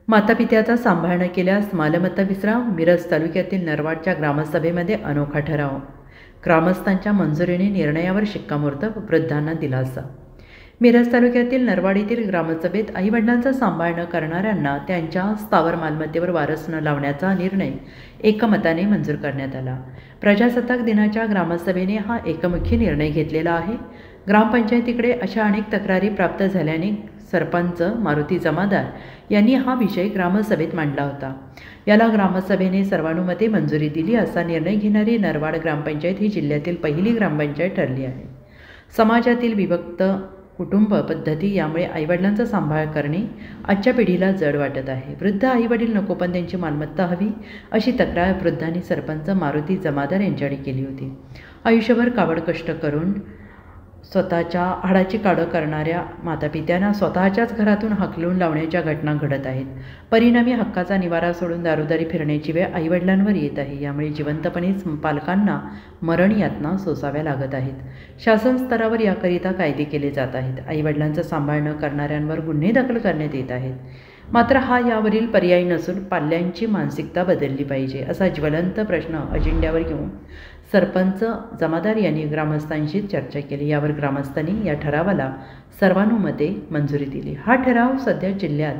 मातापित्याचा सांभाळ न केल्यास मालमत्ता विसराव. मिरज तालुक्यातील नरवाडच्या ग्रामसभेमध्ये अनोखा ठराव. ग्रामस्थांच्या मंजुरीने निर्णयावर शिक्कामोर्तब. वृद्धांना दिलासा. मिरज तालुक्यातील नरवाड येथील ग्रामसभेत आईवडिलांचा सांभाळ न करणाऱ्यांना त्यांच्या स्थावर मालमत्तेवर वारस न लावण्याचा निर्णय एकमताने मंजूर करण्यात आला. प्रजासत्ताक दिनाच्या ग्रामसभेने हा एकमुखी निर्णय घेतलेला आहे. ग्रामपंचायतीकडे अशा अनेक तक्रारी प्राप्त झाल्याने सरपंच मारुती जमादार यांनी हा विषय ग्रामसभेत मांडला होता. याला ग्रामसभेने सर्वानुमते मंजुरी दिली. असा निर्णय घेणारी नरवाड ग्रामपंचायत ही जिल्ह्यातील पहिली ग्रामपंचायत ठरली आहे. समाजातील विभक्त कुटुंब पद्धती यामुळे आईवडिलांचा सांभाळ करणे आजच्या पिढीला जड वाटत आहे. वृद्ध आईवडील नको पण त्यांची मालमत्ता हवी अशी तक्रार वृद्धांनी सरपंच मारुती जमादार यांच्याकडे केली होती. आयुष्यभर काबड कष्ट करून स्वतःच्या हाडाची काढं करणाऱ्या मातापित्यांना स्वतःच्याच घरातून हाकलून लावण्याच्या घटना घडत आहेत. परिणामी हक्काचा निवारा सोडून दारोदारी फिरण्याची वेळ आईवडिलांवर येत आहे. यामुळे जिवंतपणेच पालकांना मरण यातना सोसाव्या लागत आहेत. शासन स्तरावर याकरिता कायदे केले जात आहेत. आईवडिलांचा सांभाळ न करणाऱ्यांवर गुन्हे दाखल करण्यात येत आहेत. मात्र हा यावरील पर्याय नसून पाल्यांची मानसिकता बदलली पाहिजे असा ज्वलंत प्रश्न अजेंड्यावर घेऊन सरपंच जमादार यांनी ग्रामस्थांशी चर्चा केली. यावर ग्रामस्थांनी या ठरावाला सर्वानुमते मंजुरी दिली. हा ठराव सध्या जिल्ह्यात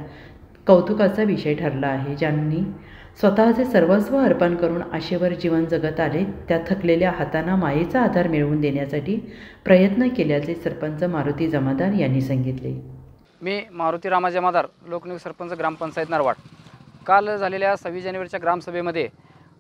कौतुकाचा विषय ठरला आहे. ज्यांनी स्वतःचे सर्वस्व अर्पण करून आशेवर जीवन जगत आले त्या थकलेल्या हातांना मायेचा आधार मिळवून देण्यासाठी प्रयत्न केल्याचे सरपंच मारुती जमादार यांनी सांगितले. मी मारुती रामा जमादार, लोकनियुक्त सरपंच ग्रामपंचायत नरवाड. काल झालेल्या 26 जानेवारीच्या ग्रामसभेमध्ये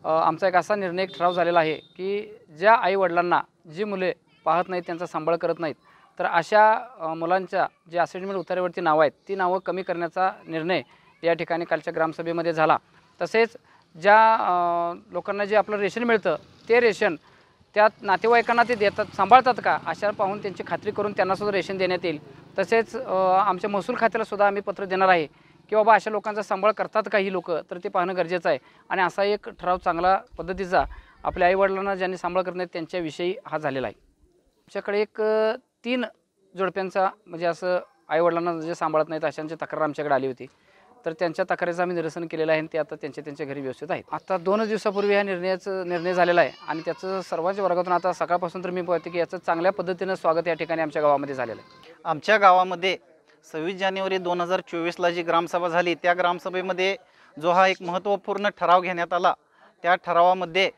आमचा एक असा निर्णय ठराव झालेला आहे की ज्या आईवडिलांना जी मुले पाहत नाहीत, त्यांचा सांभाळ करत नाहीत, तर अशा मुलांच्या जे असेसमेंट उतार्यावरती नावं आहेत ती नावं कमी करण्याचा निर्णय या ठिकाणी कालच्या ग्रामसभेमध्ये झाला. तसेच ज्या लोकांना जे आपलं रेशन मिळतं ते रेशन त्यात नातेवाईकांना ते देतात, सांभाळतात का अशा पाहून त्यांची खात्री करून त्यांनासुद्धा रेशन देण्यात येईल. तसेच आमच्या महसूल खात्यालासुद्धा आम्ही पत्र देणार आहे की बाबा अशा लोकांचा सांभाळ करतात का ही लोकं, तर ते पाहणं गरजेचं आहे. आणि असा एक ठराव चांगला पद्धतीचा आपल्या आईवडिलांना ज्यांनी सांभाळ करत नाहीत त्यांच्याविषयी हा झालेला आहे. आमच्याकडे एक 3 जोडप्यांचा म्हणजे असं आईवडिलांना जे सांभाळत नाहीत अशांची तक्रार आमच्याकडे आली होती. तर त्यांच्या तक्रारीचं आम्ही निरसन केलेलं आहे आणि ते आता त्यांच्या घरी व्यवस्थित आहेत. आता 2 दिवसापूर्वी ह्या निर्णय झालेला आहे आणि त्याचं सर्वांच्या वर्गातून आता सकाळपासून तर मी पाहते की याचं चांगल्या पद्धतीनं स्वागत या ठिकाणी आमच्या गावामध्ये झालेलं आहे. आमच्या गावामध्ये 26 जानेवारी 2024ला जी ग्रामसभा झाली त्या ग्रामसभेमध्ये जो हा एक महत्त्वपूर्ण ठराव घेण्यात आला, त्या ठरावामध्ये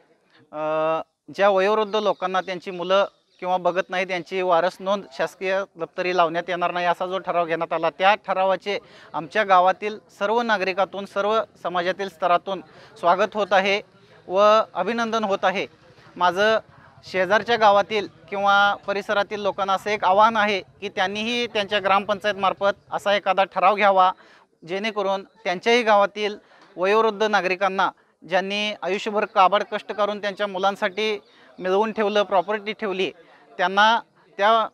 ज्या वयोवृद्ध लोकांना त्यांची मुलं किंवा बघत नाही त्यांची वारस नोंद शासकीय दप्तरी लावण्यात येणार नाही असा जो ठराव घेण्यात आला, त्या ठरावाचे आमच्या गावातील सर्व नागरिकातून सर्व समाजातील स्तरातून स्वागत होत आहे व अभिनंदन होत आहे. माझं शेजारच्या गावातील किंवा परिसरातील लोकांना असं एक आव्हान आहे की त्यांनीही त्यांच्या ग्रामपंचायतमार्फत असा एखादा ठराव घ्यावा जेणेकरून त्यांच्याही गावातील वयोवृद्ध नागरिकांना ज्यांनी आयुष्यभर काबाड कष्ट करून त्यांच्या मुलांसाठी मिळवून ठेवलं, प्रॉपर्टी ठेवली, त्यांना त्या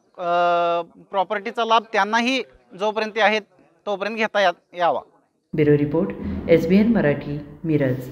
प्रॉपर्टीचा लाभ त्यांनाही जोपर्यंत आहेत तोपर्यंत घेता यावा. Bureau report, SBN Marathi, Miraj.